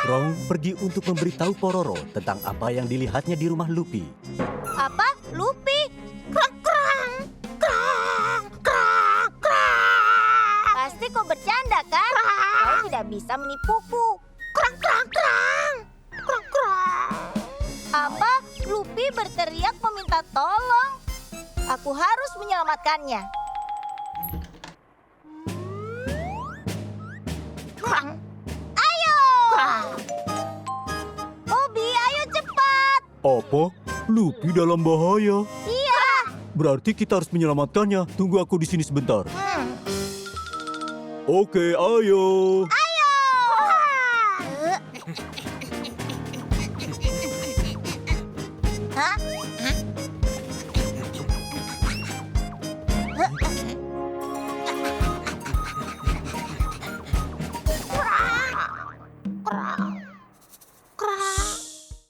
Krong pergi untuk memberitahu Pororo tentang apa yang dilihatnya di rumah Lupi. Apa? Lupi? Krong, krong, krong, krong, krong. Pasti kau bercanda, kan? Kau tidak bisa menipuku. Krong, krong, krong, krong, krong. Apa? Lupi berteriak meminta tolong. Aku harus menyelamatkannya. Krong. Ayo! Krong. Obi, ayo cepat. Apa? Lupi dalam bahaya. Iya. Berarti kita harus menyelamatkannya. Tunggu aku di sini sebentar. Hmm. Oke, ayo. Ayo! Hah?